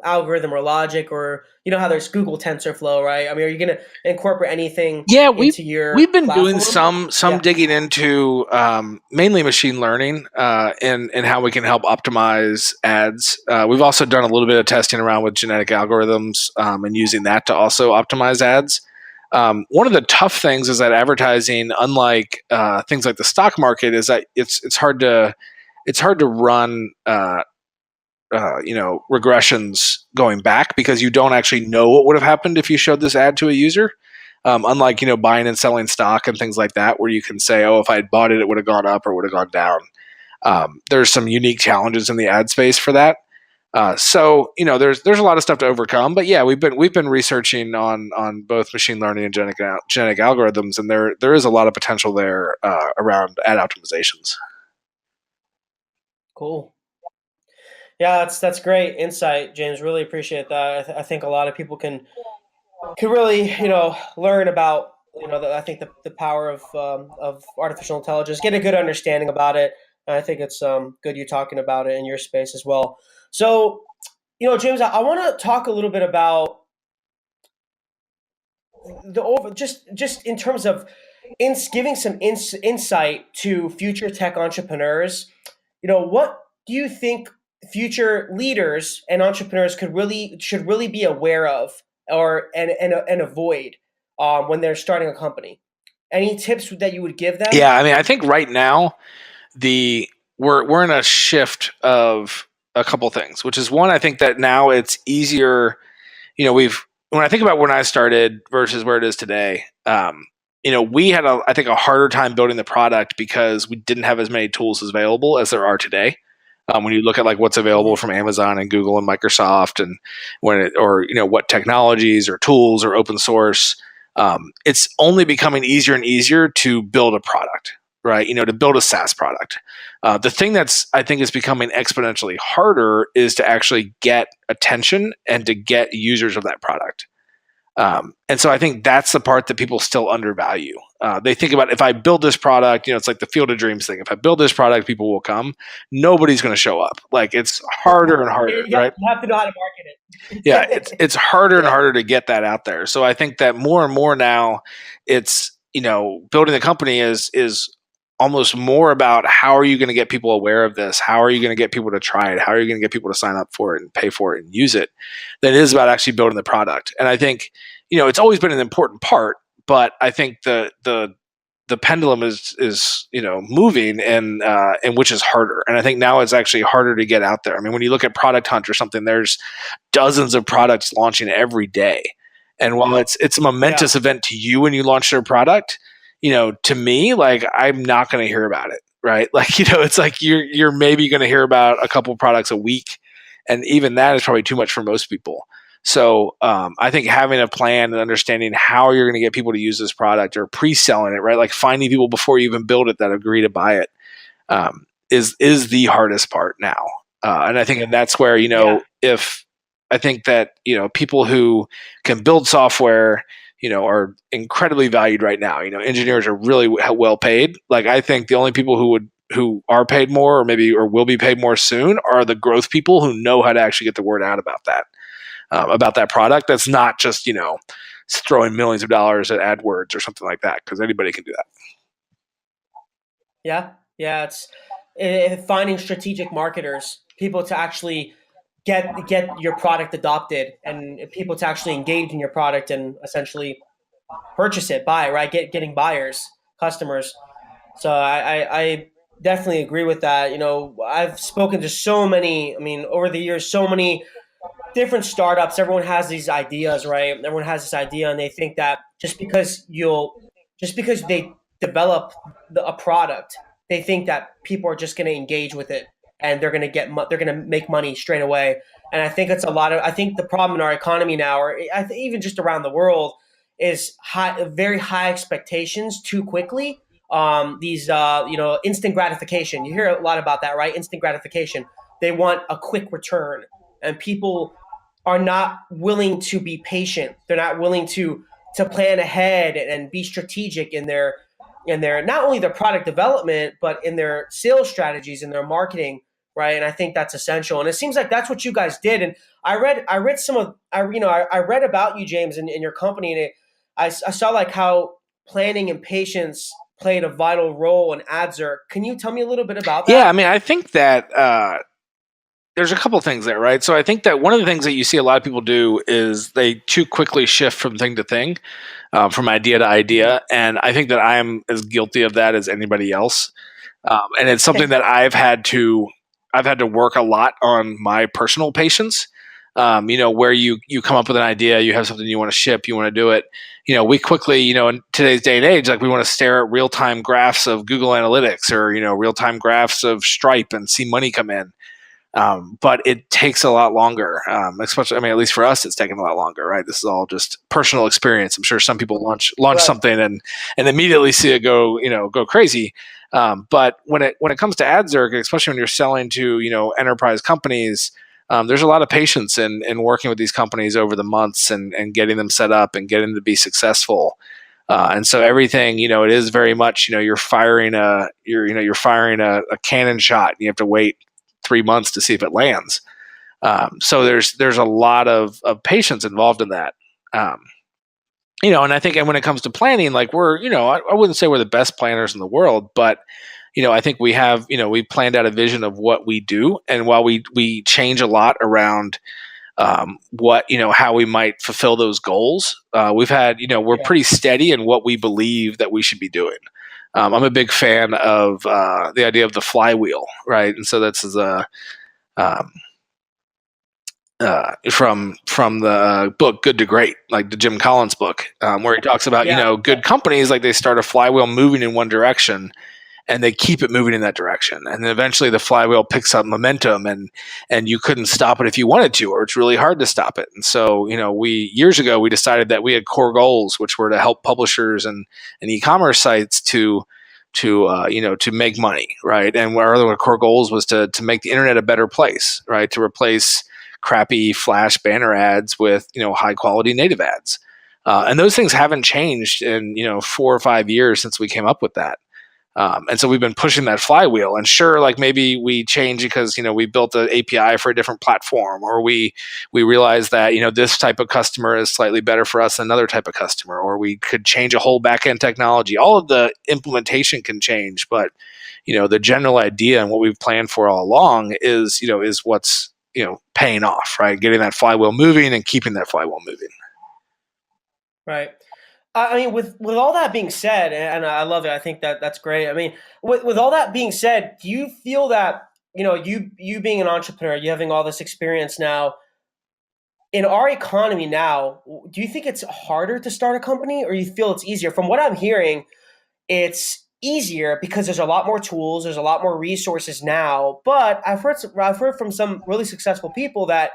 algorithm or logic, or how there's Google TensorFlow, right? I mean, are you going to incorporate anything? Yeah, into your we've been platform? doing some digging into mainly machine learning and how we can help optimize ads. We've also done a little bit of testing around with genetic algorithms and using that to also optimize ads. One of the tough things is that advertising, unlike things like the stock market, is that it's hard to it's hard to run regressions going back because you don't actually know what would have happened if you showed this ad to a user. Unlike buying and selling stock and things like that, where you can say, oh, if I had bought it, it would have gone up or would have gone down. There's some unique challenges in the ad space for that. So there's a lot of stuff to overcome, but yeah, we've been researching on both machine learning and genetic algorithms, and there is a lot of potential there around ad optimizations. Cool. Yeah, that's great insight, James. Really appreciate that. I think a lot of people can really learn about I think the power of artificial intelligence, get a good understanding about it. And I think it's good you talking about it in your space as well. So, James, I want to talk a little bit about just in terms of giving some insight to future tech entrepreneurs. What do you think future leaders and entrepreneurs should really be aware of and avoid when they're starting a company? Any tips that you would give them? Yeah, I mean, I think right now we're in a shift of a couple things, which is one, I think that now it's easier. When I think about when I started versus where it is today, we had I think a harder time building the product because we didn't have as many tools available as there are today. When you look at like what's available from Amazon and Google and Microsoft, and what technologies or tools or open source, it's only becoming easier and easier to build a product, right? To build a SaaS product. The thing that's I think is becoming exponentially harder is to actually get attention and to get users of that product. And so I think that's the part that people still undervalue. They think about, if I build this product, it's like the Field of Dreams thing. If I build this product, people will come. Nobody's going to show up. Like, it's harder and harder, right? You have to know how to market it. Yeah, it's harder and harder to get that out there. So I think that more and more now, it's building the company is almost more about how are you going to get people aware of this? How are you going to get people to try it? How are you going to get people to sign up for it and pay for it and use it? Than it is about actually building the product. And I think, it's always been an important part, but I think the pendulum is moving and which is harder. And I think now it's actually harder to get out there. I mean, when you look at Product Hunt or something, there's dozens of products launching every day. And while it's a momentous event to you when you launch your product, to me, like, I'm not going to hear about it, right? Like, it's like you're maybe going to hear about a couple products a week, and even that is probably too much for most people. So I think having a plan and understanding how you're going to get people to use this product, or pre-selling it, right? Like finding people before you even build it that agree to buy it, is the hardest part now. And I think that's where, if I think that, people who can build software, are incredibly valued right now. Engineers are really well paid. Like, I think the only people who are paid more or will be paid more soon are the growth people who know how to actually get the word out about that product. That's not just, throwing millions of dollars at AdWords or something like that, because anybody can do that. Yeah. It's finding strategic marketers, people to actually get your product adopted, and people to actually engage in your product and essentially purchase it, buy, right? Getting buyers, customers. So I definitely agree with that. I've spoken to so many, over the years, so many different startups. Everyone has these ideas, right? Everyone has this idea, and they think that just because they develop a product, they think that people are just going to engage with it and they're going to make money straight away. And I think I think the problem in our economy now, or even just around the world, is very high expectations too quickly. These instant gratification. You hear a lot about that, right? Instant gratification. They want a quick return, and people are not willing to be patient. They're not willing to plan ahead and be strategic in their not only their product development, but in their sales strategies and their marketing, right? And I think that's essential. And it seems like that's what you guys did. And I read about you, James, and your company, and I saw like how planning and patience played a vital role in Adzerk. Can you tell me a little bit about that? Yeah, I think that there's a couple things there, right? So I think that one of the things that you see a lot of people do is they too quickly shift from thing to thing, from idea to idea. And I think that I am as guilty of that as anybody else. And it's something that I've had to work a lot on my personal patience. Where you come up with an idea, you have something you want to ship, you want to do it. We quickly, in today's day and age, like we want to stare at real time graphs of Google Analytics or real time graphs of Stripe and see money come in. But it takes a lot longer, especially, at least for us, it's taken a lot longer, right? This is all just personal experience. I'm sure some people launch right. something and immediately see it go crazy. But when it comes to Adzerk, especially when you're selling to, enterprise companies, there's a lot of patience in working with these companies over the months and getting them set up and getting them to be successful. And so everything, it is very much, you're firing a cannon shot and you have to wait 3 months to see if it lands. So there's a lot of patience involved in that. And I think, and when it comes to planning, like we're, I wouldn't say we're the best planners in the world, but I think we have, we planned out a vision of what we do. And while we change a lot around what, how we might fulfill those goals, we've had, we're pretty steady in what we believe that we should be doing. I'm a big fan of the idea of the flywheel, right? And so that's from the book Good to Great, like the Jim Collins book, where he talks about good companies, like they start a flywheel moving in one direction and they keep it moving in that direction, and then eventually the flywheel picks up momentum and you couldn't stop it if you wanted to, or it's really hard to stop it. And so years ago we decided that we had core goals, which were to help publishers and e-commerce sites to make money, right? And our other core goals was to make the internet a better place, right? To replace crappy flash banner ads with high quality native ads, and those things haven't changed in 4 or 5 years since we came up with that. And so we've been pushing that flywheel, and sure, like maybe we change because we built an API for a different platform, or we realized that this type of customer is slightly better for us than another type of customer, or we could change a whole backend technology. All of the implementation can change, but the general idea and what we've planned for all along is what's paying off, right? Getting that flywheel moving and keeping that flywheel moving. Right. With all that being said, and I love it, I think that's great. With all that being said, do you feel that, you being an entrepreneur, you having all this experience now, in our economy now, do you think it's harder to start a company, or you feel it's easier? From what I'm hearing, it's easier because there's a lot more tools, there's a lot more resources now. But I've heard from some really successful people that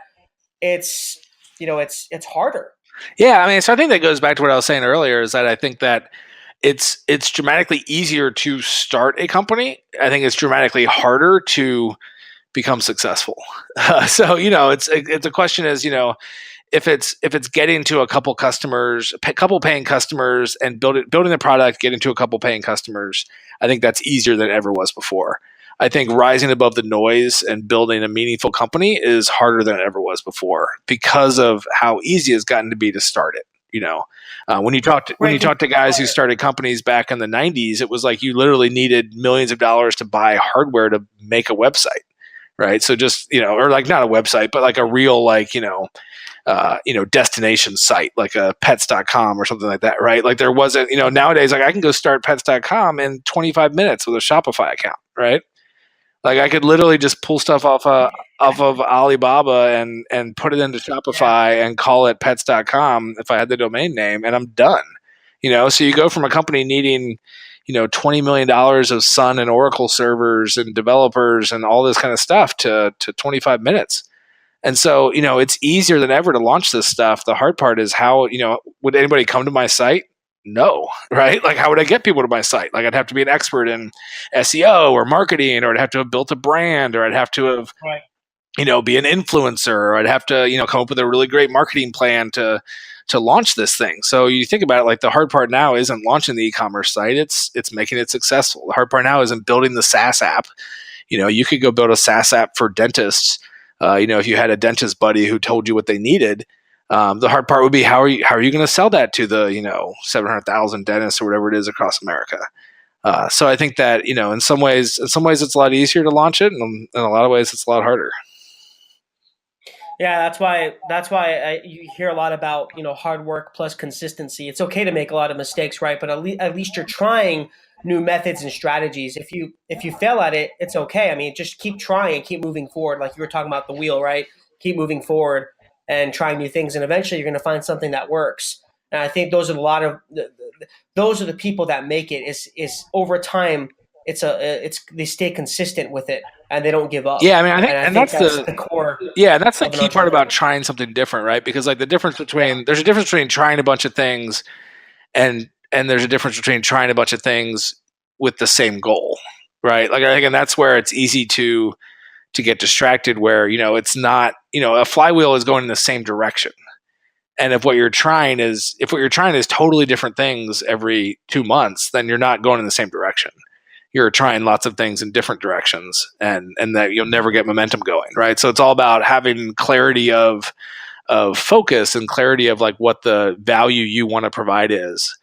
it's harder. Yeah, so I think that goes back to what I was saying earlier, is that I think that it's dramatically easier to start a company. I think it's dramatically harder to become successful. So it's a question is if it's getting to a couple customers, couple paying customers, and building the product, getting to a couple paying customers, I think that's easier than it ever was before. I think rising above the noise and building a meaningful company is harder than it ever was before because of how easy it's gotten to be to start it. When you talk to guys who started companies back in the 90s, it was like you literally needed millions of dollars to buy hardware to make a website, right? So just or like not a website, but like a real destination site, like a pets.com or something like that, right? Like there wasn't, nowadays, like I can go start pets.com in 25 minutes with a Shopify account, right? Like I could literally just pull stuff off of Alibaba and put it into Shopify and call it pets.com if I had the domain name, and I'm done. So you go from a company needing, $20 million of Sun and Oracle servers and developers and all this kind of stuff to 25 minutes. And so, it's easier than ever to launch this stuff. The hard part is how, would anybody come to my site? No, right? Like, how would I get people to my site? Like, I'd have to be an expert in SEO or marketing, or I'd have to have built a brand, or I'd have to have, be an influencer, or I'd have to, come up with a really great marketing plan to launch this thing. So you think about it, like the hard part now isn't launching the e-commerce site; it's making it successful. The hard part now isn't building the SaaS app. You could go build a SaaS app for dentists. If you had a dentist buddy who told you what they needed. The hard part would be how are you going to sell that to the 700,000 dentists or whatever it is across America. So I think that in some ways it's a lot easier to launch it, and in a lot of ways it's a lot harder. Yeah, that's why you hear a lot about hard work plus consistency. It's okay to make a lot of mistakes, right? But at least you're trying new methods and strategies. If you fail at it, it's okay. I mean, just keep trying and keep moving forward. Like you were talking about the wheel, right? Keep moving forward and trying new things, and eventually you're going to find something that works. And I think those are those are the people that make it. Is over time, they stay consistent with it and they don't give up. Yeah, I mean, And I think that's the core. Yeah, that's the of an key part entrepreneur. about trying something different, right? Because like there's a difference between trying a bunch of things and there's a difference between trying a bunch of things with the same goal, right? Like I think, and that's where it's easy to get distracted, where it's not, a flywheel is going in the same direction, and if what you're trying is totally different things every 2 months, then you're not going in the same direction. You're trying lots of things in different directions, and that you'll never get momentum going, right? So it's all about having clarity of focus and clarity of like what the value you want to provide is,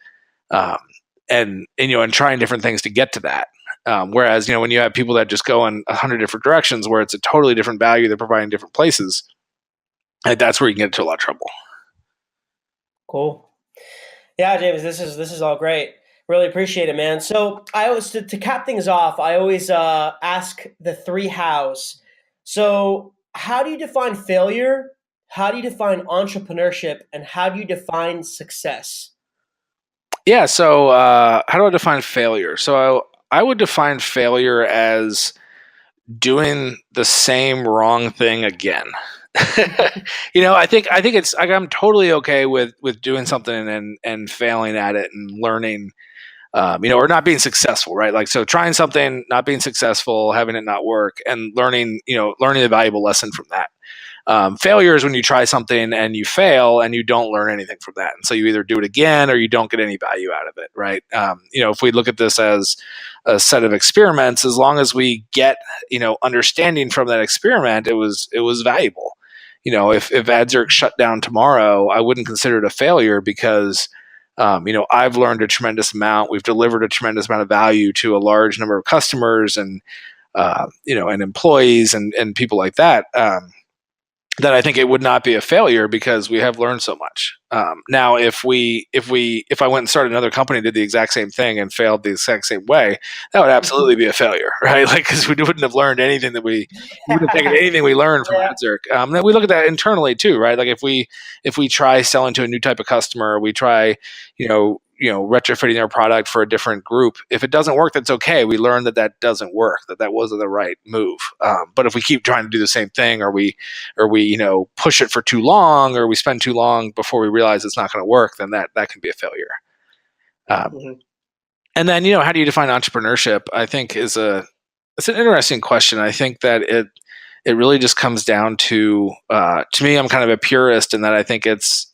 and trying different things to get to that. Whereas when you have people that just go in 100 different directions, where it's a totally different value they're providing different places, that's where you can get into a lot of trouble. Cool. Yeah, James, this is all great. Really appreciate it, man. So I always to cap things off, I always ask the three hows. So how do you define failure? How do you define entrepreneurship? And how do you define success? Yeah. So how do I define failure? So I would define failure as doing the same wrong thing again. I think it's like I'm totally okay with doing something and failing at it and learning, or not being successful, right? Like, so trying something, not being successful, having it not work, and learning the valuable lesson from that. Failure is when you try something and you fail and you don't learn anything from that. And so you either do it again or you don't get any value out of it, right? If we look at this as a set of experiments, as long as we get, understanding from that experiment, it was valuable. If Adzerk shut down tomorrow, I wouldn't consider it a failure because, I've learned a tremendous amount. We've delivered a tremendous amount of value to a large number of customers and, and employees and people like that. That I think it would not be a failure because we have learned so much. Now, if I went and started another company, did the exact same thing and failed the exact same way, that would absolutely be a failure, right? Like, because we wouldn't have learned anything we wouldn't have taken anything we learned from Adzerk. Then we look at that internally too, right? Like if we try selling to a new type of customer, we try, retrofitting their product for a different group. If it doesn't work, that's okay. We learn that doesn't work, that wasn't the right move. But if we keep trying to do the same thing, or we push it for too long, or we spend too long before we realize it's not going to work, then that can be a failure. And then, how do you define entrepreneurship? I think it's an interesting question. I think that it really just comes down to me, I'm kind of a purist in that I think it's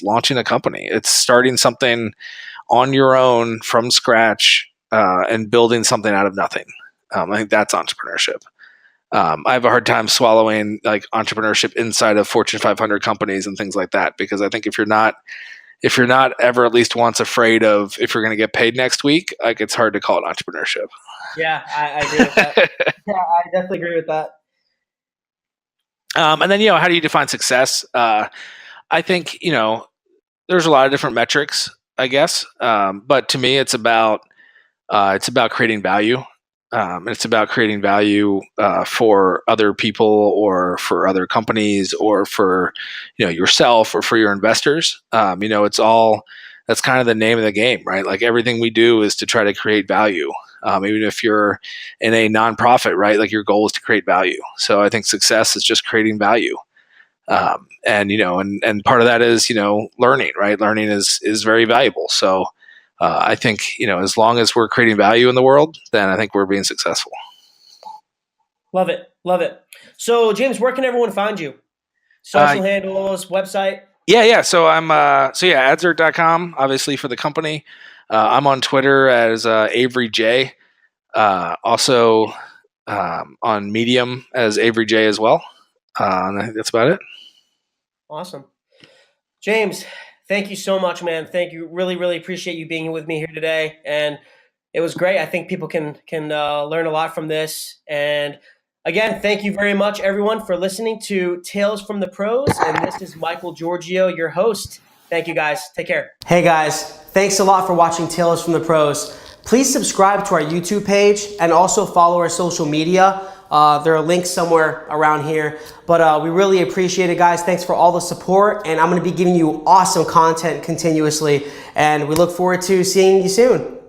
launching a company. It's starting something on your own from scratch and building something out of nothing. I think that's entrepreneurship. I have a hard time swallowing like entrepreneurship inside of Fortune 500 companies and things like that, because I think if you're not ever at least once afraid of if you're going to get paid next week, like it's hard to call it entrepreneurship. Yeah, I agree with that. Yeah, I definitely agree with that. And then, how do you define success? I think, there's a lot of different metrics, I guess. But to me, it's about creating value. It's about creating value for other people or for other companies or for, yourself or for your investors. That's kind of the name of the game, right? Like everything we do is to try to create value. Even if you're in a nonprofit, right? Like your goal is to create value. So I think success is just creating value. And part of that is, learning, right? Learning is very valuable. So I think, as long as we're creating value in the world, then I think we're being successful. Love it. Love it. So James, where can everyone find you? Social handles, website? Yeah. So I'm, Adzerk.com, obviously for the company. I'm on Twitter as Avery J. Also on Medium as Avery J as well. And I think that's about it. Awesome. James, thank you so much, man. Thank you. Really, really appreciate you being with me here today. And it was great. I think people can learn a lot from this. And again, thank you very much, everyone, for listening to Tales from the Pros. And this is Michael Giorgio, your host. Thank you, guys. Take care. Hey, guys. Thanks a lot for watching Tales from the Pros. Please subscribe to our YouTube page and also follow our social media. There are links somewhere around here, but we really appreciate it, guys. Thanks for all the support, and I'm going to be giving you awesome content continuously, and we look forward to seeing you soon.